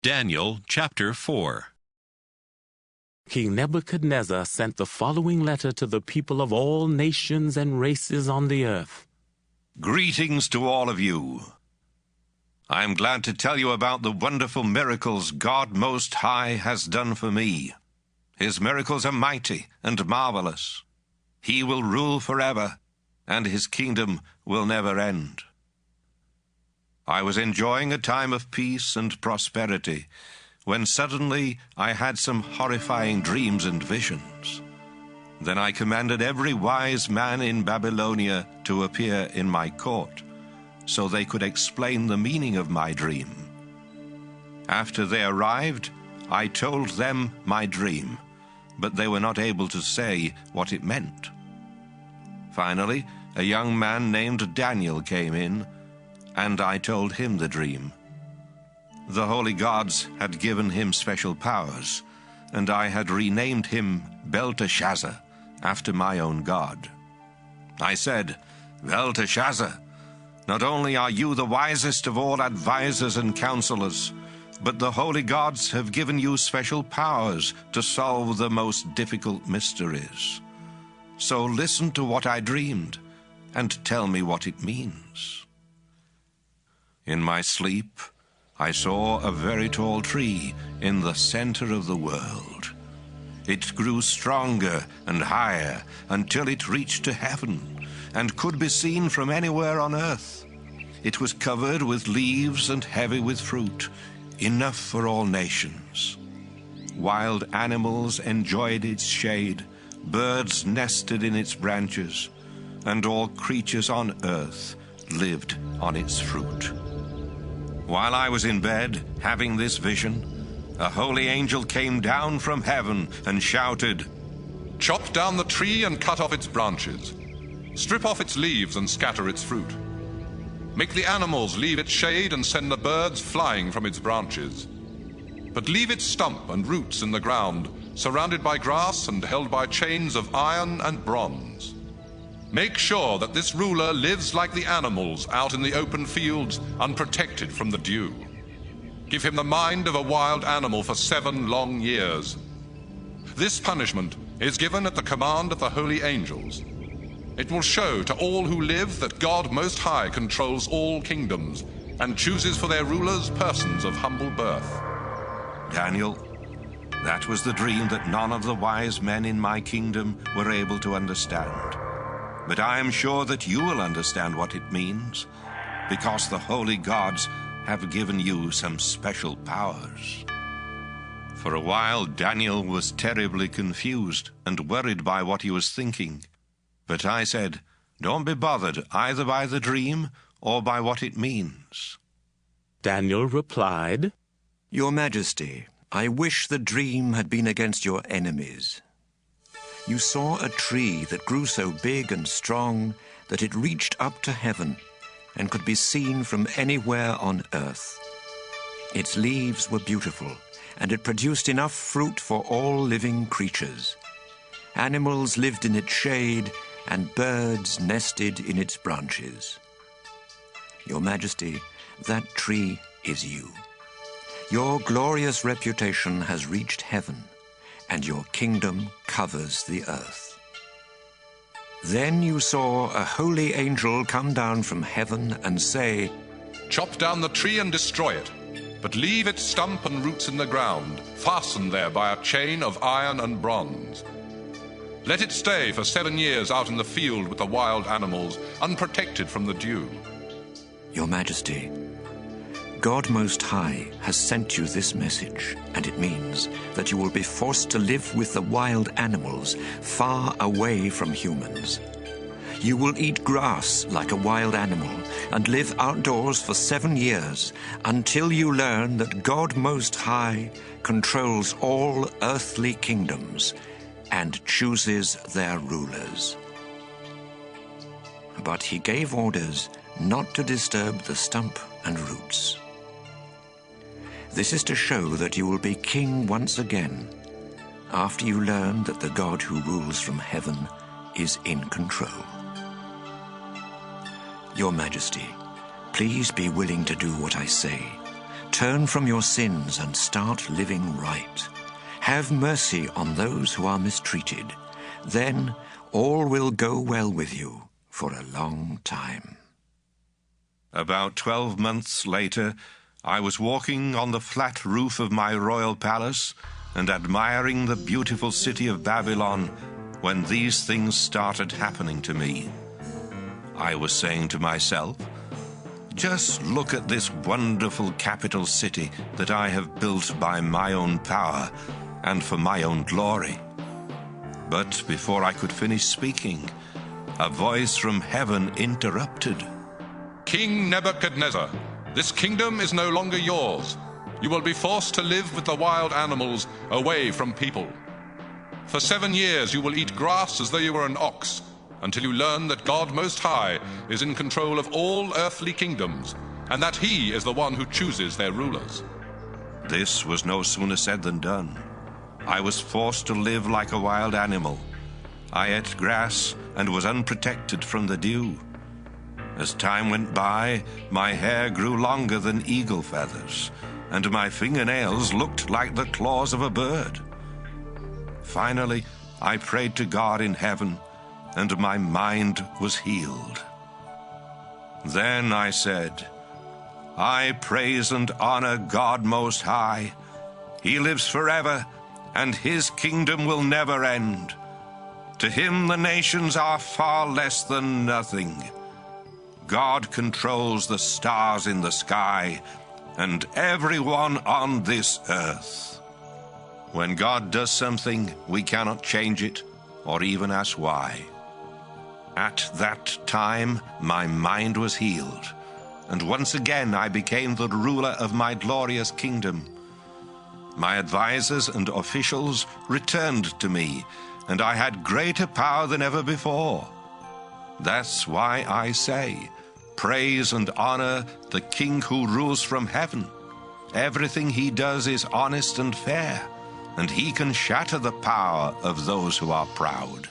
Daniel chapter 4. King Nebuchadnezzar sent the following letter to the people of all nations and races on the earth. Greetings to all of you. I am glad to tell you about the wonderful miracles God Most High has done for me. His miracles are mighty and marvelous. He will rule forever, and his kingdom will never end. I was enjoying a time of peace and prosperity when suddenly I had some horrifying dreams and visions. Then I commanded every wise man in Babylonia to appear in my court, so they could explain the meaning of my dream. After they arrived, I told them my dream, but they were not able to say what it meant. Finally, a young man named Daniel came in, and I told him the dream. The holy gods had given him special powers, and I had renamed him Belteshazzar, after my own god. I said, "Belteshazzar, not only are you the wisest of all advisors and counselors, but the holy gods have given you special powers to solve the most difficult mysteries. So listen to what I dreamed, and tell me what it means." In my sleep, I saw a very tall tree in the center of the world. It grew stronger and higher until it reached to heaven and could be seen from anywhere on earth. It was covered with leaves and heavy with fruit, enough for all nations. Wild animals enjoyed its shade, birds nested in its branches, and all creatures on earth lived on its fruit. While I was in bed, having this vision, a holy angel came down from heaven and shouted, "Chop down the tree and cut off its branches. Strip off its leaves and scatter its fruit. Make the animals leave its shade and send the birds flying from its branches. But leave its stump and roots in the ground, surrounded by grass and held by chains of iron and bronze. Make sure that this ruler lives like the animals out in the open fields, unprotected from the dew. Give him the mind of a wild animal for 7 long years. This punishment is given at the command of the holy angels. It will show to all who live that God Most High controls all kingdoms and chooses for their rulers persons of humble birth." Daniel, that was the dream that none of the wise men in my kingdom were able to understand. But I am sure that you will understand what it means, because the holy gods have given you some special powers. For a while, Daniel was terribly confused and worried by what he was thinking. But I said, "Don't be bothered either by the dream or by what it means." Daniel replied, "Your Majesty, I wish the dream had been against your enemies. You saw a tree that grew so big and strong that it reached up to heaven and could be seen from anywhere on earth. Its leaves were beautiful, and it produced enough fruit for all living creatures. Animals lived in its shade, and birds nested in its branches. Your Majesty, that tree is you. Your glorious reputation has reached heaven, and your kingdom covers the earth. Then you saw a holy angel come down from heaven and say, "Chop down the tree and destroy it, but leave its stump and roots in the ground, fastened there by a chain of iron and bronze. Let it stay for 7 years out in the field with the wild animals, unprotected from the dew." Your Majesty, God Most High has sent you this message, and it means that you will be forced to live with the wild animals far away from humans. You will eat grass like a wild animal and live outdoors for 7 years until you learn that God Most High controls all earthly kingdoms and chooses their rulers. But he gave orders not to disturb the stump and roots. This is to show that you will be king once again, after you learn that the God who rules from heaven is in control. Your Majesty, please be willing to do what I say, Turn from your sins and start living right. Have mercy on those who are mistreated. Then all will go well with you for a long time. About 12 months later, I was walking on the flat roof of my royal palace and admiring the beautiful city of Babylon when these things started happening to me. I was saying to myself, just look at this wonderful capital city that I have built by my own power and for my own glory. But before I could finish speaking, a voice from heaven interrupted. King Nebuchadnezzar, this kingdom is no longer yours. You will be forced to live with the wild animals away from people. For 7 years you will eat grass as though you were an ox, until you learn that God Most High is in control of all earthly kingdoms, and that He is the one who chooses their rulers. This was no sooner said than done. I was forced to live like a wild animal. I ate grass and was unprotected from the dew. As time went by, my hair grew longer than eagle feathers, and my fingernails looked like the claws of a bird. Finally, I prayed to God in heaven, and my mind was healed. Then I said, I praise and honor God Most High. He lives forever, and His kingdom will never end. To Him the nations are far less than nothing. God controls the stars in the sky and everyone on this earth. When God does something, we cannot change it or even ask why. At that time, my mind was healed, and once again I became the ruler of my glorious kingdom. My advisors and officials returned to me, and I had greater power than ever before. That's why I say, praise and honor the King who rules from heaven. Everything He does is honest and fair, and He can shatter the power of those who are proud.